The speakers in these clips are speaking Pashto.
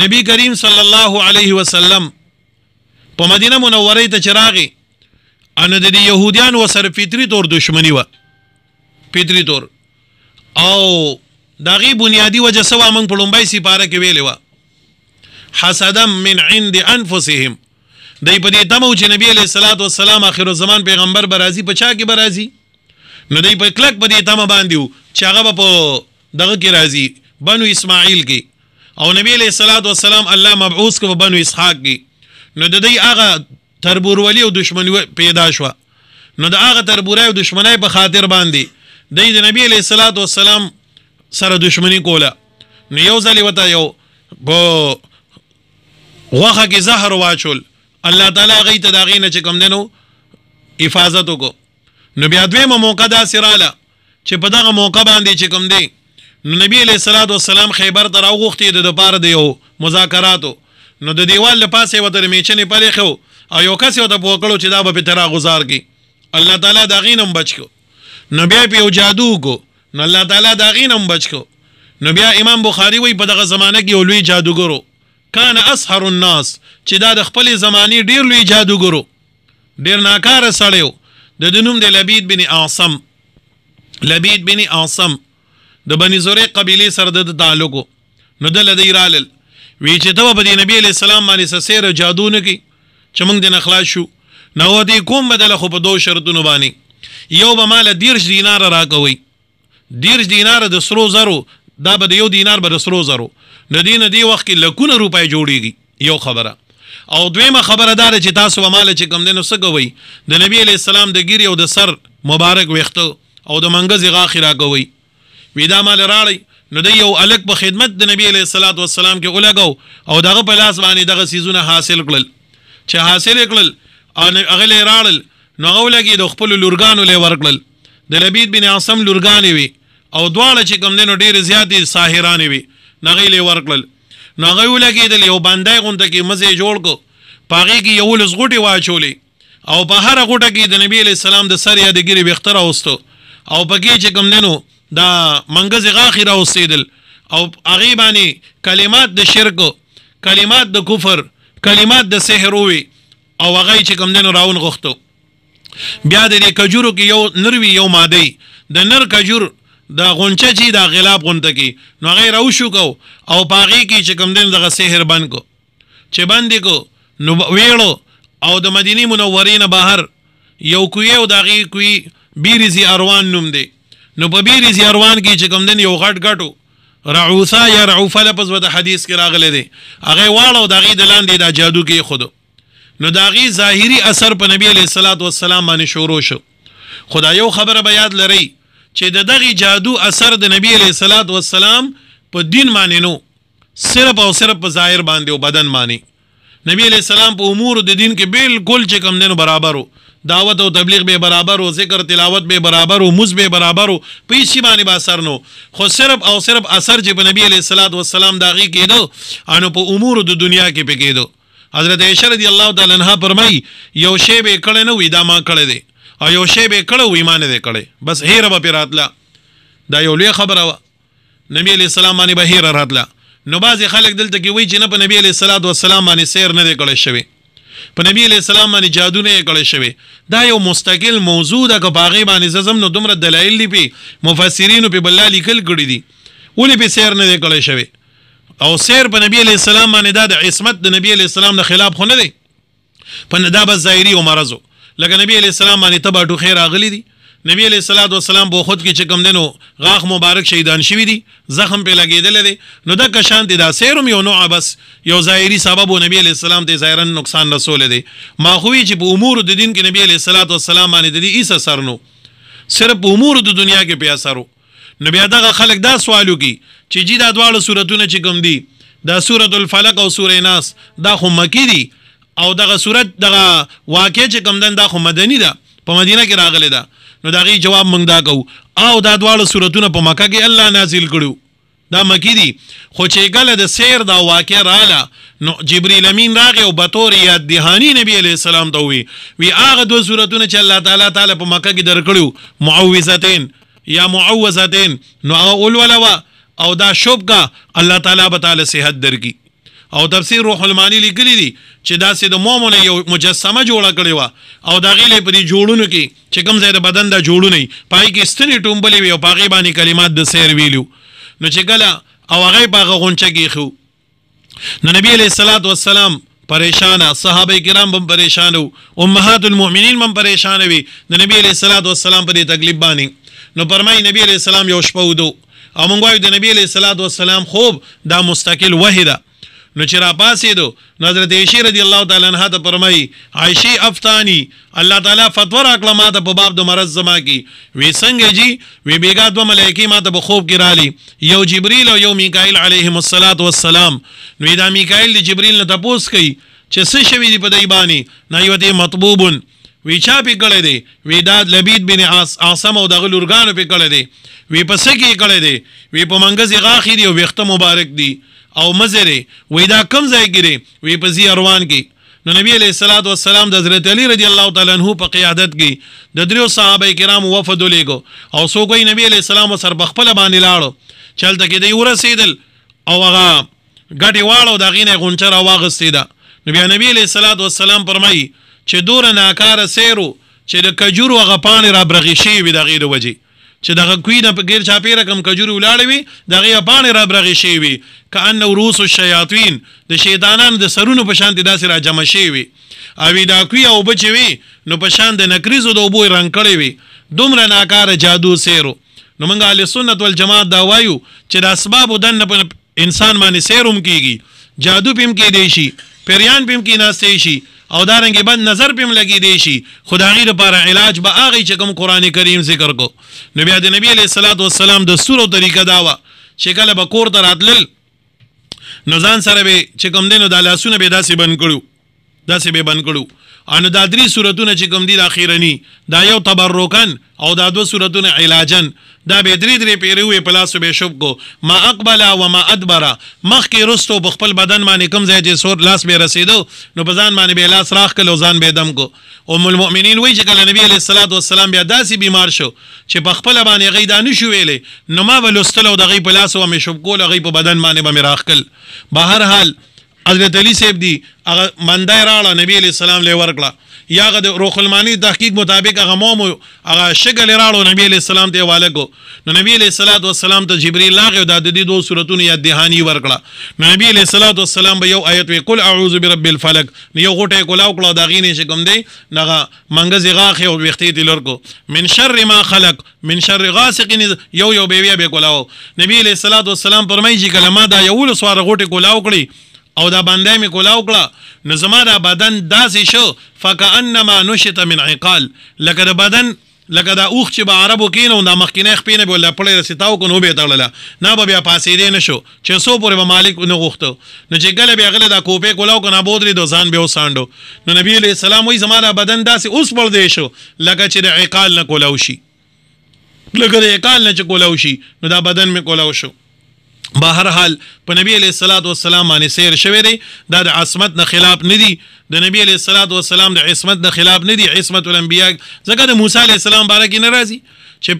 نبی کریم صلی الله علیه وسلم په مدینه منوره ته چراغي ان د يهوديان وسره فطري طور دشمنی و فطري طور او داغي بنیادی وجه سوا من په لومبای سپاره کې ویلې و حسدا من عند انفسهم دای په دې تمو چې نبی علیہ الصلوۃ والسلام اخر الزمان پیغمبر برازي پچا کې برازي نو دای په کلک په دې تمه باندې چې هغه په دغه کې راځي بنو اسماعیل کې او نبی علیہ الصلوۃ والسلام الله مبعوث کو بنو اسحاق کې نو د دې هغه تربورولی او دشمنی پیدا شو نو د هغه تربورای او دشمنای په خاطر باندې د نبی علیہ الصلوۃ والسلام سره دشمنی کوله نو یو ځلی وته یو په غوخه کې زهر واچول الله تعالی غي ته دا غینه چې کوم دینو حفاظت وکړو نو بیا دویمه موقع دا سراله چې په دغه موقع باندې چې کوم دی نو نبی علیہ الصلوۃ والسلام خیبر ته راغوښتي د پاره دی یو مذاکراتو نو د دیوال له پاسه وته میچنې پرې خو او یو کس یو ته پوکړو چې دا به ترا گزار کی الله تعالی دا غینم بچو نو بیا په جادو کو نو الله تعالی دا غینم بچو نو بیا امام بخاری وی په دغه زمانه کې لوی جادوګرو کان اسحر الناس چې دا د خپل زمانی ډیر لوی جادوګرو ډیر ناکاره سړیو د نوم د لبید بن عاصم د بنی زریق قبیله سره د تعلق نو د لدی رالل وی چې ته په نبی علیہ السلام باندې سره جادو نه کی چې موږ د نخلاص شو نو دې کوم بدل خو په دوه شرطونو باندې یو به مال 10 دینار راکوي 10 دینار د سرو زرو دا به یو دینار به د سرو زرو نو دین دی وخت کې لکونه روپۍ جوړیږي یو خبره او دویمه خبره دار چې تاسو مال چې کم دینو سګوي د نبی علیہ السلام د ګیری او د سر مبارک وختو او د منګز غاخی راکوي ودا مال راړی نو د یو الک په خدمت د نبی علیہ الصلوۃ والسلام کې ولګو او دغه په لاس باندې دغه سيزونه حاصل کړل چې حاصل کړل او هغه له راړل نو هغه لګي د خپل لورګانو له ورکړل د لبید بن عاصم لورګانې وي او دواړه چې کوم دینو ډیر زیاتې ساحرانې وي نغې له ورکړل نو هغه لګي د یو باندې غونډه کې مزه جوړ کو پاغي کې یو لس غوټي واچولې او په هر غوټه کې د نبی علیہ السلام د سر یا د ګری بختره اوستو او پکې چې کوم دینو دا منګز غاخی را اوسیدل او هغه باندې کلمات د شرک کلمات د کفر کلمات د سحر وي او هغه چې کوم دینو راون غوښتو بیا د کجورو کې یو نروي یو ماده د نر کجور دا غونچه چې دا غلاب غونته کې نو غیر او شو کو او پاغي کې چې کوم دین دغه سحر بند کو چې بند کو نو ویلو او د مدینه منورې نه بهر یو کوی او دغه کوی بیرزی اروان نوم دی نو په بیرزی اروان کې چې کوم دین یو غټ غټو رعوسا یا رعوفه لپس و د حدیث کې راغلی دی هغه واړو دغه د لاندې د جادو کې خودو نو داغي ظاهری اثر په نبی علیہ الصلوۃ والسلام باندې شروع شو خدای یو خبره به یاد لري چې د دغه جادو اثر د نبی علیہ الصلوۃ والسلام په دین باندې نو صرف او صرف په ظاهر باندې او بدن باندې نبی علیہ السلام په امور د دین کې بالکل چې کم دینو برابر وو دعوت او تبلیغ به برابر او ذکر تلاوت به برابر او مز به برابر او په شی باندې با اثر نو خو صرف او صرف اثر چې په نبی علیہ الصلوۃ والسلام داغي کېدو انو په امور د دنیا کې پکېدو حضرت عائشہ رضی الله تعالی عنها فرمای یو شی به کړه نو وی دا ما کړه دی او یو شی به کړه وی ما نه دی کړه بس هیر به پیراتلا دا یو لوی خبره نبی علیہ السلام باندې به هیر راتلا نو بعضی خلک دلته کې وی چې نه په نبی علیہ الصلوۃ والسلام باندې سیر نه دی کړی شوی په نبی علیہ السلام باندې جادو نه کړی شوی دا یو مستقل موضوع ده که باغی باندې زم نو دومره دلایل دی په مفسرین په بل لیکل کړی دي ولې په سیر نه دی کړی شوی او سیر په نبی علیہ السلام باندې د عصمت د نبی علیہ السلام نه خلاف خو نه دی په دا به ظاهری او مرزو لکه نبی علیہ السلام باندې تبا ټو خیر اغلی دي نبی علیہ الصلوۃ والسلام په خود کې چې کوم دینو غاخ مبارک شهیدان شوی دي زخم په لګیدل دي نو د کشان دي دا سیروم یو نوع بس یو ظاهری سبب نبی علیہ السلام ته ظاهرا نقصان رسول دي ما خوې چې په امور د دین کې نبی علیہ الصلوۃ والسلام باندې د دې اثر نو صرف امور د دنیا کې په اثرو نبی دغه خلک دا سوالو کی چې جی دا دواړه سورتونه چې کوم دي دا سورۃ الفلق او سورۃ ناس دا خو مکی دي او دغه سورۃ دغه واقع چې کوم دا خو مدنی ده په مدینه کې راغلی ده نو داغي جواب مونږ دا کو او دا دواړه سورتونه په مکه کې الله نازل کړو دا مکی دي خو چې ګله د سیر دا واقع رااله نو جبرئیل امین راغی او بطور یاد دهانی نبی علیہ السلام ته وی هغه دوه سورتونه چې الله تعالی په مکه کې درکړو معوذتین یا معوذتین نو هغه اول ولا او دا شوب کا الله تعالی به تعالی صحت درکي او تفسیر روح المانی لیکلی دي چې دا سه د مومن یو مجسمه جوړه کړې و او دا غیله په دې جوړونو کې چې کوم ځای د بدن د جوړونه پای کې ستنې ټومبلې وي او پاغي باندې کلمات د سیر ویلو نو چې کله او هغه پاغه غونچه کې خو نو نبی علیہ الصلوۃ والسلام پریشان صحابه کرام هم پریشان امهات المؤمنین هم پریشان وي د نبی علیہ الصلوۃ والسلام په دې تکلیف باندې نو فرمای نبی علیہ السلام یو شپه ودو او مونږ وایو د نبی علیہ الصلوۃ والسلام خوب دا مستقل وحیده نو چې را پاسې دو حضرت عائشہ رضی الله تعالی عنها ته فرمای عائشہ افتانی الله تعالی فتوا راکړه ما ته په باب د مرض زما کې وی څنګه جی وی بیګا دو ملائکه ما ته په خوب کې رالی یو جبرئیل او یو میکائیل علیهم الصلاۃ والسلام نو دا میکائیل د جبرئیل نه تپوس کوي چې څه شوی دی په دای باندې نه یو دی مطبوبن وی چا په کړه دی وی دا لبید بن عاصم او د غلورګانو په کړه دی وی په سکی کړه دی وی په منګز غاخی دی او وخت مبارک دی او مزره وی دا کم ځای ګری وی په زی اروان کې نو نبی علیہ الصلوۃ والسلام د حضرت علی رضی الله تعالی عنہ په قیادت کې د دریو صحابه کرام وفد لګو او سو کوئی نبی علیہ السلام سر بخپل باندې لاړو چلته کې دی ورسیدل او هغه غټي واړو د غینه غونچره واغستیدا نبی علیہ الصلوۃ والسلام فرمایي چې دور ناکار سیرو چې د کجورو غپان را برغی شي وي د غیر وجه چې دغه کوینه په غیر چاپی رقم کجوري ولاړ وي دغه پانی را برغی شي وي کأنه روس الشیاطین د شیطانانو د سرونو په شان داسې را جمع شي وي او دا کوی او بچوي نو په شان د نکریزو د اوبو رنگ کړي وي دومره ناکاره جادو سیرو نو موږ اهل سنت والجماعت دا وایو چې د اسباب دن په انسان باندې سیروم کیږي جادو پم کې دی شي پیریان پم کې ناشته شي او دارنګ بند نظر پم لګی دی شي خدای لپاره علاج به هغه چې کوم قران کریم ذکر کو نبی د نبی علیہ الصلوۃ والسلام د سورو طریقه داوا چې کله به کور ته راتلل نو ځان سره به چې کوم دینو د لاسونه به داسې بند کړو ان دا درې سورتونه چې کوم دي د اخیرنی دا یو تبرکن او دا دو سورتونه علاجن دا به درې پیروي په لاسو به شوب کو ما اقبل و ما ادبر مخ کې رستو په خپل بدن باندې کوم ځای چې سور لاس به رسیدو نو په ځان باندې به لاس راخ کلو ځان به دم کو ام المؤمنین وی چې کله نبی علیہ الصلوۃ والسلام بیا داسې بیمار شو چې په خپل باندې غي دانه شو ویلې نو ما ولستلو د غي په لاسو مې شوب کول غي په بدن باندې به راخ کل بهر حال حضرت علی صاحب دی هغه مندای راړه نبی علیہ السلام له ورکړه یا غد روح المانی تحقیق مطابق هغه مومو هغه شګل راړو نبی علیہ السلام ته والګو نو نبی علیہ الصلوۃ والسلام ته جبرئیل لاغه د دې دوه سورتونو یا دهانی ورکړه نو نبی علیہ الصلوۃ والسلام به یو آیت وی قل اعوذ برب الفلق نو یو غټه کولاو کړه دا غینې چې کوم دی نغه منګز غاخه او وختې دی لرګو من شر ما خلق من شر غاسق یو بیبیا به کولاو نبی علیہ الصلوۃ والسلام فرمایي چې کلمه دا یو لسوار غټه کولاو کړي او دا باندې می کولاو کړه نو زما دا بدن داسې شو فکأنما نشط من عقال لکه دا بدن لکه دا اوخ چې به عربو کینو دا مخکینه خپینه بوله پړې رسیتاو کو نو به تړله نه به بیا پاسې دی نشو چې سو پورې به مالک نه غوښتو نو چې ګله بیا غله دا کوپې کولاو کو نه بودري دو ځان به وساندو نو نبی علیہ السلام وی زما دا بدن داسې اوس پر دی شو لکه چې د عقال نه کولاو شي لکه د عقال نه چې کولاو شي نو دا بدن می کولاو شو بهر حال په نبی علیہ الصلوۃ والسلام باندې سیر شوی دی دا د عصمت نه خلاف نه دی د نبی علیہ الصلوۃ والسلام د عصمت نه خلاف نه دی عصمت الانبیاء ځکه د موسی علیہ السلام بارک ناراضي چې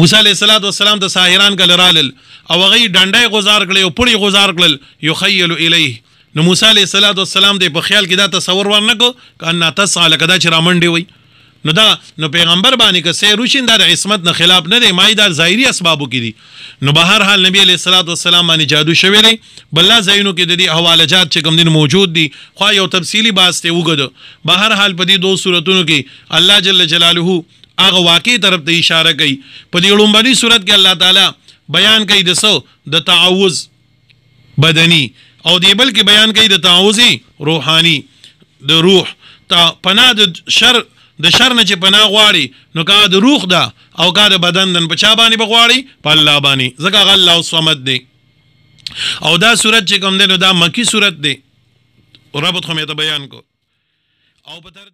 موسی علیہ الصلوۃ والسلام د ساحران کله رالل او غي ډنډای غزار کړي او پړي غزار کړل یخیل الیه نو موسی علیہ الصلوۃ والسلام د په خیال کې دا تصور ورنکو کأن تسعى لکه دا چې رامنډي وي نو پیغمبر باندې که سیر وشین دا د عصمت نه خلاف نه دی مای دا ظاهری اسبابو کې دي نو بهر حال نبی علیہ الصلوۃ والسلام باندې جادو شوی دی بل زینو کې د دې حوالجات چې کوم دین موجود دي خو یو تفصیلی باسته وګدو بهر حال په دې دوه صورتونو کې الله جل جلاله هغه واقع طرف ته اشاره کوي په دې لومبني صورت کې الله تعالی بیان کوي د تعوذ بدني او دی بل کې بیان کوي د تعوذ روحاني د روح ته پناه د شر نه چې پناه غواړي نو کا د روح دا او کا د بدن دن په چا باندې بغواړي په الله باندې ځکه الله صمد دی او دا صورت چې کوم دی نو دا مکی صورت دی ربط خو مې ته بیان کو او په ترتیب